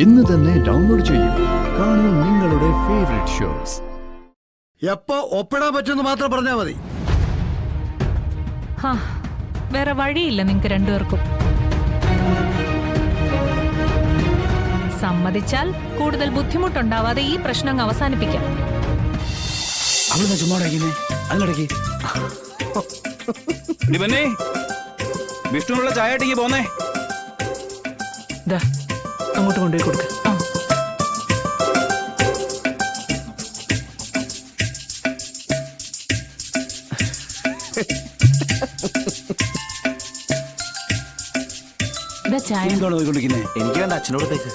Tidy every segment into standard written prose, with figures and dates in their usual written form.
ഇന്ന് തന്നെ ഡൗൺലോഡ് ചെയ്യൂ. കാണൂ നിങ്ങളുടെ ഫേവറേറ്റ് ഷോസ്. എപ്പോ ഒപ്പിടാൻ പറ്റുമെന്ന് മാത്രം പറഞ്ഞാൽ മതി. വേറെ വഴിയില്ല നിങ്ങൾക്ക് രണ്ടുപേർക്കും. സമ്മതിച്ചാൽ കൂടുതൽ ബുദ്ധിമുട്ടുണ്ടാവാതെ ഈ പ്രശ്നം അവസാനിപ്പിക്കാം. വിഷ്ണുള്ള ചായ ഇട്ടേക്ക് പോന്നേ. അങ്ങോട്ട് കൊണ്ടുപോയി കൊടുക്ക. എനിക്ക് വേണ്ട, അച്ഛനോട് തേക്ക്.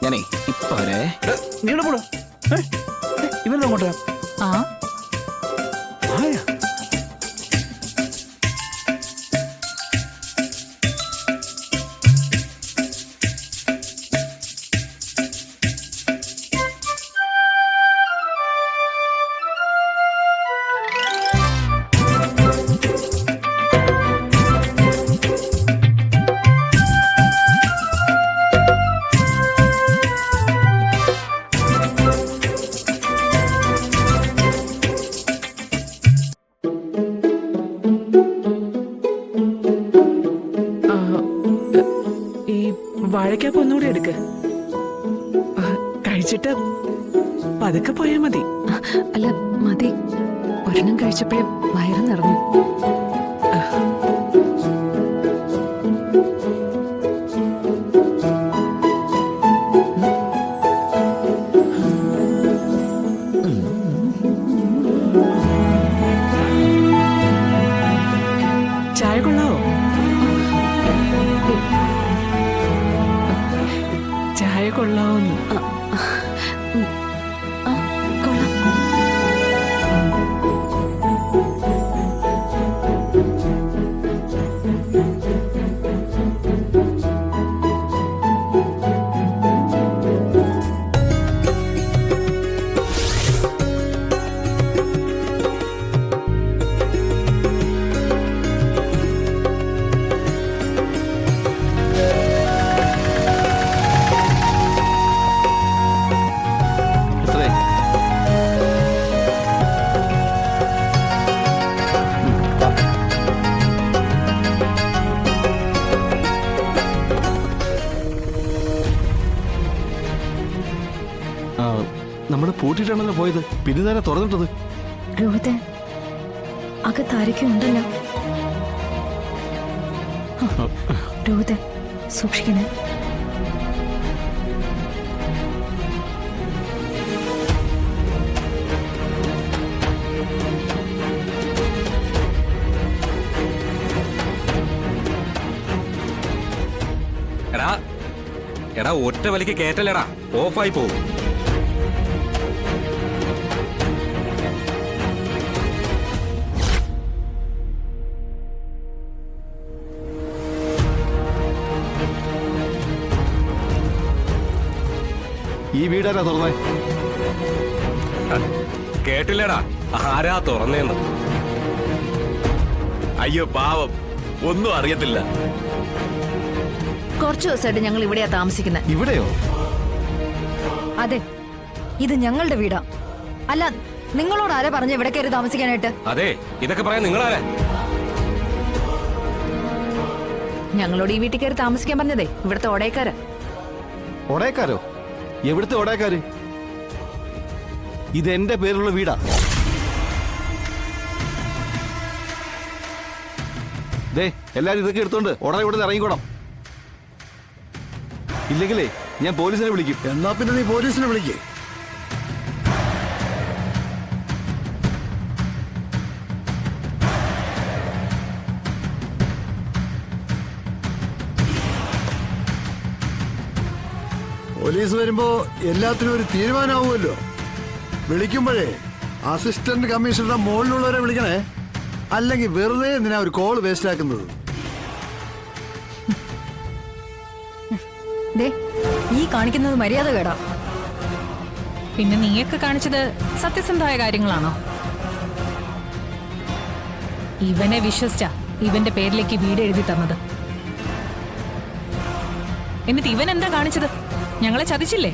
ഞാനേ ഇപ്പൊ വരെ നീടെ പോടോ. ഇവരെങ്ങോട്ടാ? വാഴയ്ക്കപ്പം ഒന്നുകൂടി എടുക്ക്. കഴിച്ചിട്ട് പതുക്കെ പോയാ മതി. അല്ല മതി, ഒരെണ്ണം കഴിച്ചപ്പോഴേ വയറ് നിറഞ്ഞു. ചായ കൊള്ളാവോ? ചായ കൊള്ളാവോന്ന്? കൊള്ളാം. നമ്മള് പൂട്ടിട്ടാണല്ലോ പോയത്, പിന്നെ തന്നെ തുറന്നിട്ടത്. രോഹിതേ, അകത്താരൊക്കെ ഉണ്ടല്ലോ. രോഹിതേ, സൂക്ഷിക്കണേ. എടാ ഒറ്റ വലിക്ക് കേറ്റല്ലടാ, ഓഫായി പോവും. ഈ വീടാരാ തുറന്നേ? കേട്ടില്ലടാ, ആരാ തുറന്നേന്ന്? അയ്യോ പാവം, ഒന്നും അറിയത്തില്ല. കുറച്ചു ദിവസമായിട്ട് ഞങ്ങൾ ഇവിടെയാ താമസിക്കുന്നത്. ഇവിടെയോ? അതെ, ഇത് ഞങ്ങളുടെ വീടാ. അല്ല, നിങ്ങളോട് ആരാ പറഞ്ഞ ഇവിടെ കയറി താമസിക്കാനായിട്ട്? അതെ, ഇതൊക്കെ പറയാൻ നിങ്ങളാരാ? ഞങ്ങളോട് ഈ വീട്ടിൽ കയറി താമസിക്കാൻ പറഞ്ഞതേ ഇവിടുത്തെ ഓടയക്കാരാ. ഓടയക്കാരോ? എവിടുത്തെ ഓടയക്കാര്? ഇതെന്റെ പേരുള്ള വീടാ. ദേ, എല്ലാരും ഇതൊക്കെ എടുത്തോണ്ട് ഉടനെ ഇവിടെ ഇറങ്ങിക്കോണം. ഇല്ലെങ്കിലേ ഞാൻ പോലീസിനെ വിളിക്കും. എന്നാ പിന്നെ നീ പോലീസിനെ വിളിക്കേ. പോലീസ് വരുമ്പോ എല്ലാത്തിനും ഒരു തീരുമാനമാവുമല്ലോ. വിളിക്കുമ്പോഴേ അസിസ്റ്റന്റ് കമ്മീഷണറുടെ മുകളിലുള്ളവരെ വിളിക്കണേ. അല്ലെങ്കിൽ വെറുതെ എന്തിനാ ഒരു കോൾ വേസ്റ്റ് ആക്കുന്നത്? ഈ കാണിക്കുന്നത് മര്യാദ കേടാ. പിന്നെ നീയൊക്കെ കാണിച്ചത് സത്യസന്ധമായ കാര്യങ്ങളാണോ? ഇവനെ വിശ്വസിച്ച ഇവന്റെ പേരിലേക്ക് വീട് എഴുതി തന്നത്. എന്നിട്ട് ഇവൻ എന്താ കാണിച്ചത്? ഞങ്ങളെ ചതിച്ചില്ലേ?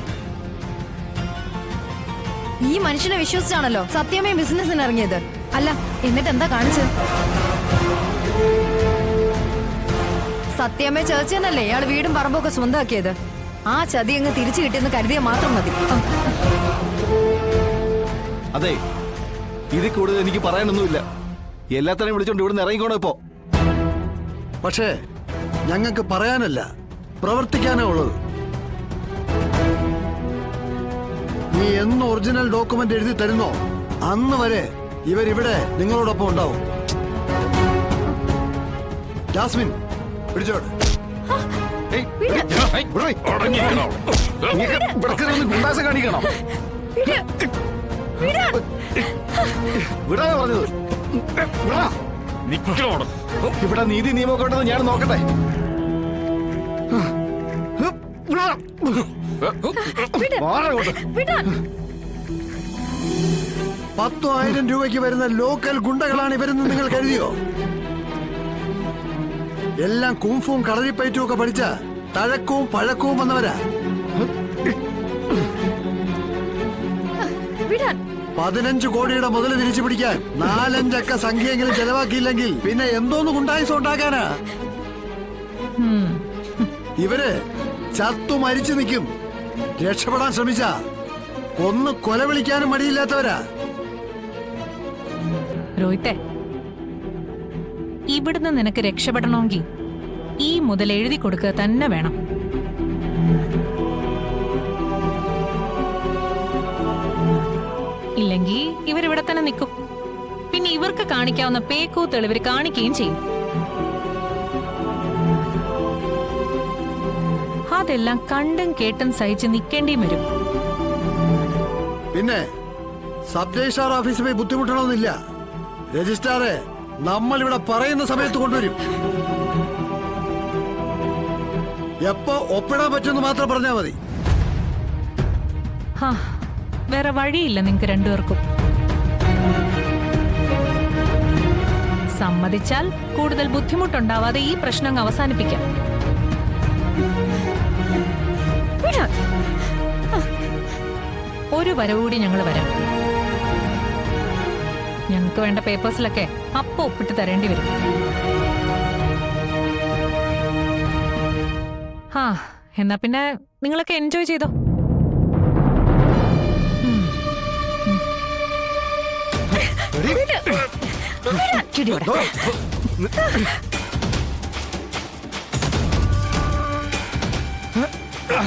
ഈ മനുഷ്യനെ വിശ്വസിച്ചാണല്ലോ സത്യമേ ബിസിനസ്സിന് ഇറങ്ങിയത്. അല്ല എന്നിട്ട് എന്താ കാണിച്ചത്? സത്യമേ ചേർച്ചെന്നല്ലേ ഇയാള് വീടും പറമ്പൊക്കെ സ്വന്തമാക്കിയത്. ആ ചതി അങ്ങ് തിരിച്ചു കിട്ടിയെന്ന് കരുതിയ മാത്രം മതി. അതെ, ഇതിൽ കൂടുതൽ എനിക്ക് പറയാനൊന്നുമില്ല. എല്ലാത്തനെയും വിളിച്ചോണ്ട് ഇവിടുന്ന് ഇറങ്ങിക്കോണോ ഇപ്പോ. പക്ഷേ ഞങ്ങൾക്ക് പറയാനല്ല, പ്രവർത്തിക്കാനേ ഉള്ളത്. നീ എന്ന് ഒറിജിനൽ ഡോക്യുമെന്റ് എഴുതി തരുന്നോ അന്ന് വരെ ഇവരിവിടെ നിങ്ങളോടൊപ്പം ഉണ്ടാവും. ജാസ്മിൻ പിടിച്ചോട്. കാണിക്കണോ വിടാ പറഞ്ഞത്. ഇവിടെ നീതി നിയമമൊക്കെ ഉണ്ടെന്ന് ഞാൻ നോക്കട്ടെ. വിടാൻ. 10,000 രൂപയ്ക്ക് വരുന്ന ലോക്കൽ ഗുണ്ടകളാണ് ഇവരെന്ന് നിങ്ങൾ കരുതിയോ? എല്ലാം കുംഫും കളരിപ്പയറ്റും ഒക്കെ പഠിച്ച തഴക്കവും പഴക്കവും വന്നവരാ. വിടാൻ. 15 കോടിയുടെ മുതൽ തിരിച്ചു പിടിക്കാൻ 4-5 അക്ക സംഖ്യയെങ്കിലും ചെലവാക്കിയില്ലെങ്കിൽ പിന്നെ എന്തോന്ന് ഗുണ്ടായുസം ഉണ്ടാക്കാനാ? ഇവര് ചത്തു മരിച്ചു നിൽക്കും. രക്ഷപ്പെടാൻ ശ്രമിച്ച കൊന്ന് കൊല വിളിക്കാനും മടിയില്ലാത്തവരാ. രോഹിത്തെ, ഇവിടുന്ന് നിനക്ക് രക്ഷപ്പെടണമെങ്കിൽ ഈ മുതൽ എഴുതി കൊടുക്കുക തന്നെ വേണം. ഇല്ലെങ്കിൽ ഇവരിവിടെ തന്നെ നിൽക്കും. പിന്നെ ഇവർക്ക് കാണിക്കാവുന്ന പേക്കൂത്തുകൾ ഇവർ കാണിക്കുകയും ചെയ്യും. അതെല്ലാം കണ്ടും കേട്ടും സഹിച്ച് നിൽക്കേണ്ടിയും വരും. പിന്നെ സബ് രജിസ്ട്രാർ ഓഫീസിൽ പോയി ബുദ്ധിമുട്ടണമെന്നില്ല. രജിസ്ട്രാറെ നമ്മൾ ഇവിടെ പറയുന്ന സമയത്ത് കൊണ്ടുവരും. എപ്പോ ഒപ്പിടാൻ പറ്റുമെന്ന് മാത്രം പറഞ്ഞാൽ മതി. ഹാ, വേറെ വഴിയില്ല നിങ്ങൾക്ക് രണ്ടുപേർക്കും. സമ്മതിച്ചാൽ കൂടുതൽ ബുദ്ധിമുട്ടുണ്ടാവാതെ ഈ പ്രശ്നം അവസാനിപ്പിക്കാം. ഒരു വരവ് കൂടി ഞങ്ങൾ വരാം. ഞങ്ങൾക്ക് വേണ്ട പേപ്പേഴ്സിലൊക്കെ അപ്പൊ ഒപ്പിട്ട് തരേണ്ടി വരും. ഹാ, എന്നാ പിന്നെ നിങ്ങളൊക്കെ എൻജോയ് ചെയ്തോ. ആ